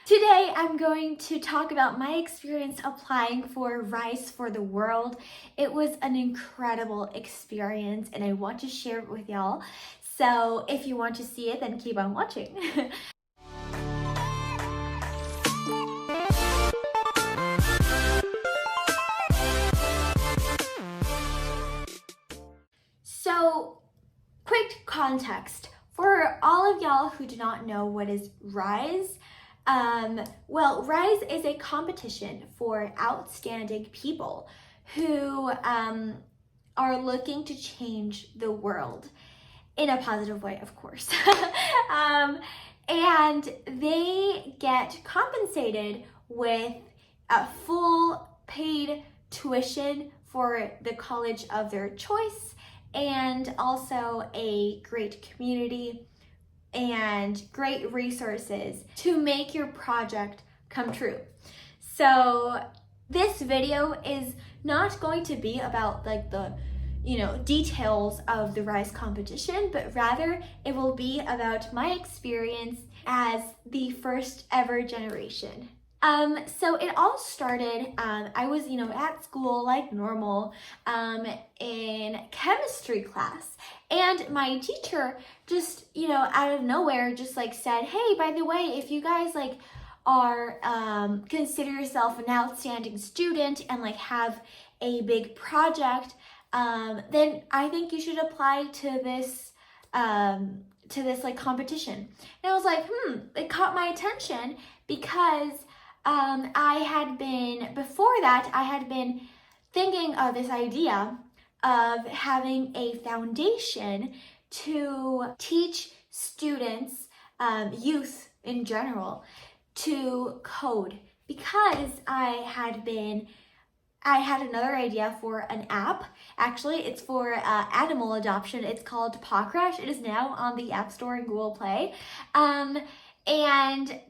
Today I'm going to talk about my experience applying for Rise for the World. It was an incredible experience and I want to share it with y'all. So if you want to see it, then keep on watching. So, quick context. For all of y'all who do not know what is Rise, well, Rise is a competition for outstanding people who are looking to change the world in a positive way, of course. And they get compensated with a full paid tuition for the college of their choice and also a great community and great resources to make your project come true. So this video is not going to be about like the details of the Rise competition, but rather it will be about my experience as the first ever generation. So it all started, I was, at school like normal, in chemistry class, and my teacher just, out of nowhere just like said, hey, by the way, if you guys like are, consider yourself an outstanding student and like have a big project, then I think you should apply to this like competition. And I was like, it caught my attention because before that, I had been thinking of this idea of having a foundation to teach students, youth in general, to code, because I had another idea for an app. Actually, it's for animal adoption. It's called Paw Crush. It is now on the App Store and Google Play.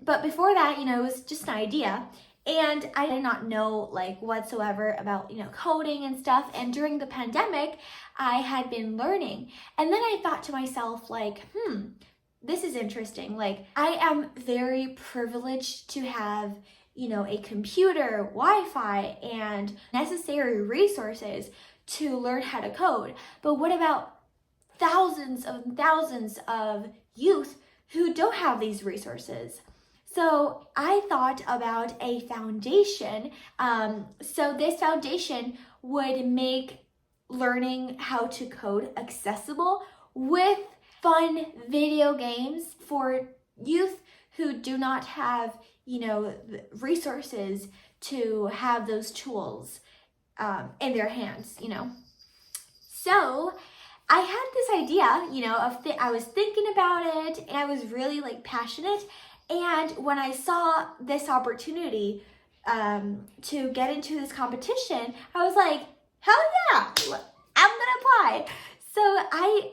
But before that, it was just an idea. And I did not know like whatsoever about, coding and stuff. And during the pandemic, I had been learning. And then I thought to myself like, this is interesting. Like, I am very privileged to have a computer, Wi-Fi, and necessary resources to learn how to code. But what about thousands of youth who don't have these resources? So I thought about a foundation. So this foundation would make learning how to code accessible with fun video games for youth who do not have resources to have those tools in their hands, So I had this idea, I was thinking about it and I was really like passionate. And when I saw this opportunity to get into this competition, I was like, hell yeah, I'm gonna apply. So I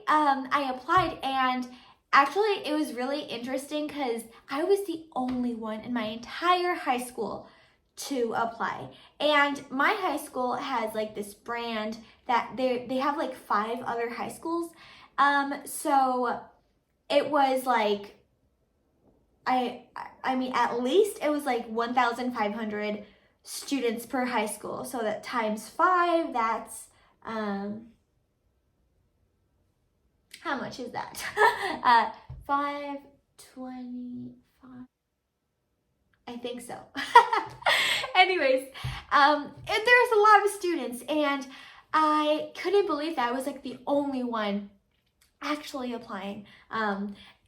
applied, and actually, it was really interesting because I was the only one in my entire high school to apply. And my high school has like this brand that they have like 5 other high schools. So it was like, I mean, at least it was like 1,500 students per high school. So that times 5, that's, how much is that? 525. I think so. Anyways, there's a lot of students, and I couldn't believe that I was like the only one actually applying.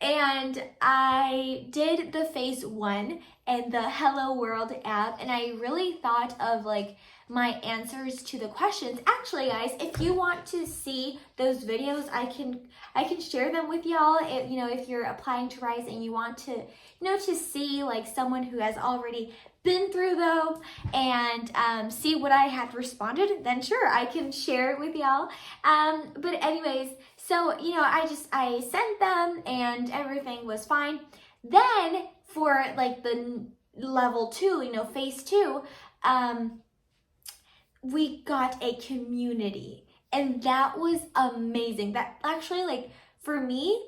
And I did the phase 1 and the Hello World app, and I really thought of like my answers to the questions. Actually, guys, if you want to see those videos, I can share them with y'all. If you're applying to Rise and you want to, to see like someone who has already been through those and see what I had responded, then sure, I can share it with y'all. But anyways, so I sent them and everything was fine. Then for like the level 2, phase 2, we got a community, and that was amazing. That actually, like, for me,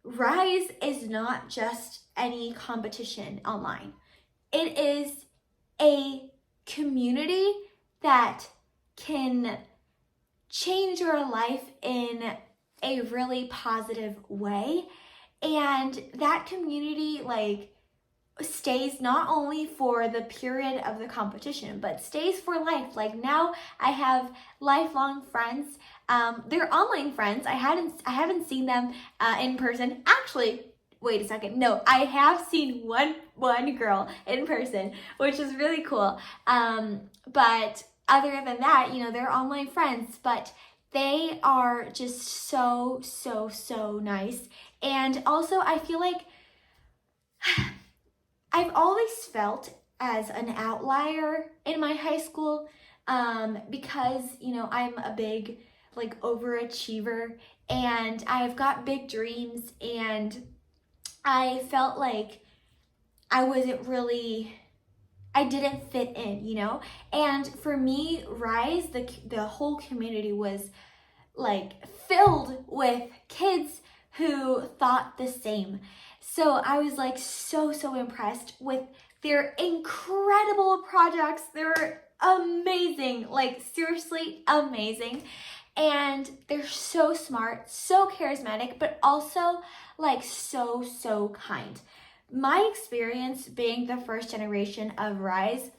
Rise is not just any competition online. it is a community that can change your life in a really positive way. And that community stays not only for the period of the competition, but stays for life. Like now I have lifelong friends. They're online friends. I haven't seen them in person. Actually, wait a second. No, I have seen one girl in person, which is really cool. But other than that, they're online friends, but they are just so, so, so nice. And also, I feel like I've always felt as an outlier in my high school because, I'm a big overachiever, and I've got big dreams, and I felt like I didn't fit in. And for me, Rise, the whole community was filled with kids who thought the same. So I was so impressed with their incredible projects. They were amazing, seriously amazing. And they're so smart, so charismatic, but also so kind. My experience being the first generation of Rise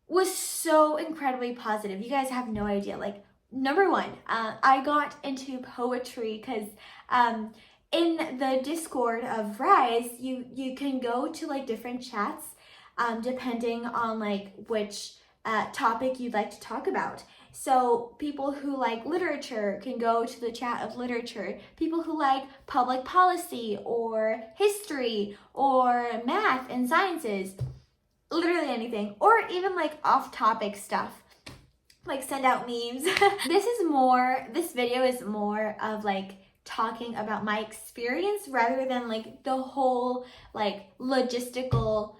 was so incredibly positive. You guys have no idea. Number one, I got into poetry because in the Discord of Rise, you can go to different chats depending on which topic you'd like to talk about. So people who like literature can go to the chat of literature. People who like public policy or history or math and sciences, literally anything, or even off-topic stuff. Send out memes. This video is more of talking about my experience rather than the whole logistical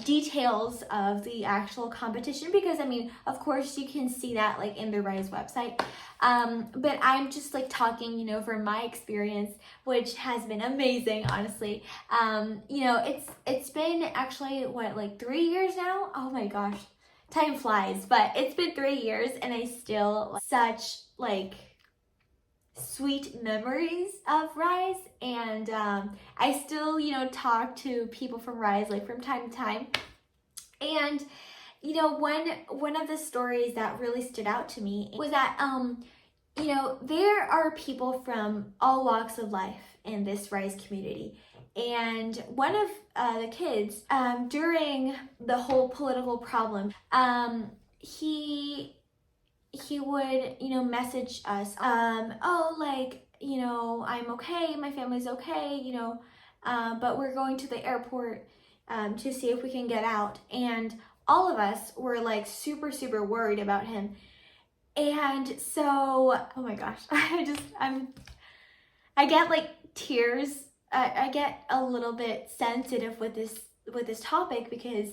details of the actual competition, because of course you can see that in the Rise website, but I'm just talking from my experience, which has been amazing, honestly. It's been actually 3 years now. Oh my gosh, time flies, but it's been 3 years and I still such sweet memories of Rise, and I still talk to people from Rise from time to time. And one of the stories that really stood out to me was that there are people from all walks of life in this Rise community. And one of the kids, during the whole political problem, he would, message us, I'm okay, my family's okay, but we're going to the airport to see if we can get out. And all of us were super, super worried about him. And so, oh my gosh, I get tears. I get a little bit sensitive with this topic because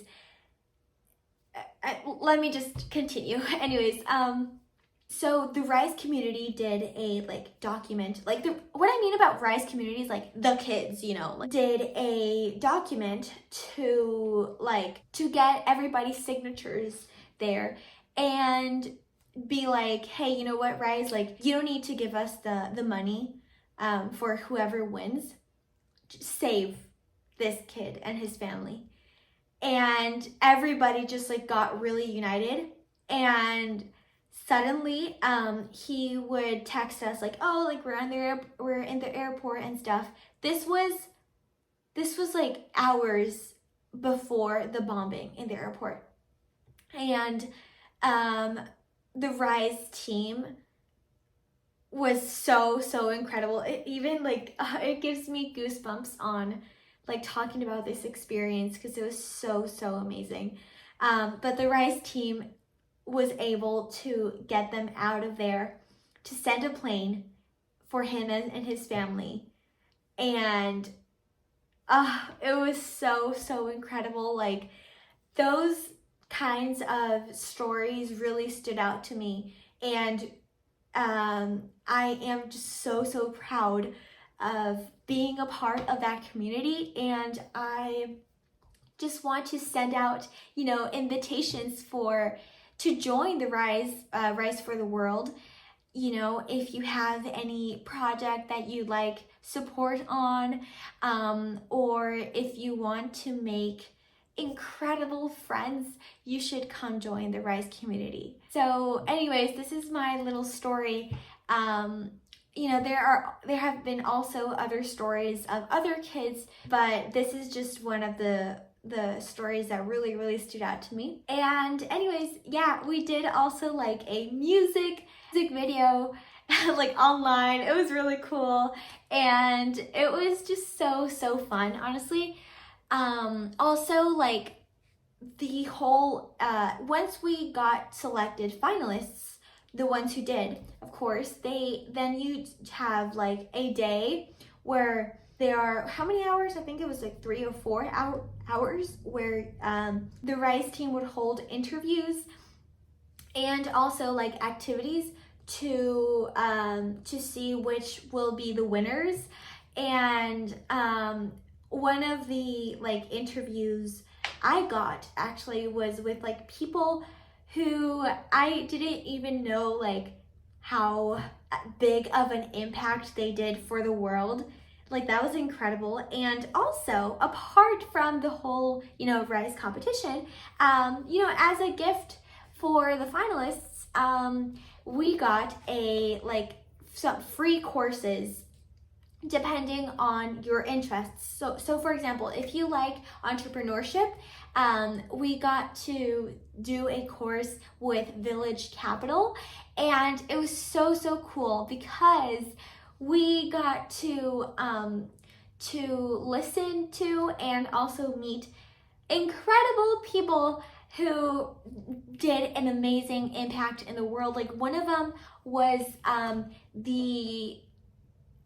let me just continue. Anyways, so the Rise community did a document, what I mean about Rise community is the kids, did a document to get everybody's signatures there and be hey, you know what, Rise, you don't need to give us the money for whoever wins. Just save this kid and his family. And everybody just got really united, and suddenly he would text us we're in the airport and stuff. This was hours before the bombing in the airport. And the Rise team was so incredible. It even it gives me goosebumps on talking about this experience because it was so amazing. But the Rise team was able to get them out of there, to send a plane for him and his family. And it was so incredible. Those kinds of stories really stood out to me. And I am just so proud of being a part of that community, and I just want to send out, invitations to join the Rise for the World. If you have any project that you'd like support on, or if you want to make incredible friends, you should come join the Rise community. So anyways, this is my little story. There have been also other stories of other kids, but this is just one of the stories that really stood out to me. And anyways, yeah, we did also like a music video like online. It was really cool, and it was just so fun, honestly. Also, like, the whole once we got selected finalists, the ones who did, of course, then you have like a day where there are, how many hours? I think it was like 3 or 4 hours where the Rise team would hold interviews and also like activities to see which will be the winners. And one of the like interviews I got actually was with like people who I didn't even know like how big of an impact they did for the world. Like, that was incredible. And also, apart from the whole, Rise competition, as a gift for the finalists, we got some free courses depending on your interests. So for example, if you like entrepreneurship, we got to do a course with Village Capital, and it was so cool because we got to listen to and also meet incredible people who did an amazing impact in the world. Like, one of them was the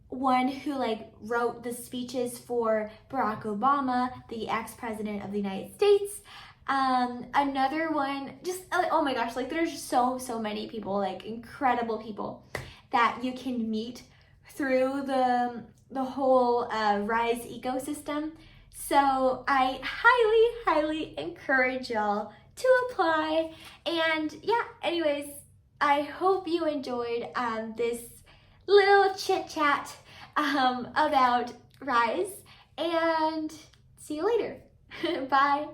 one who like wrote the speeches for Barack Obama, the ex-president of the United States. Another one, just, oh my gosh, like, there's so many people, like incredible people that you can meet through the whole Rise ecosystem. So I highly encourage y'all to apply. And yeah, anyways, I hope you enjoyed this little chit chat about Rise, and see you later. Bye.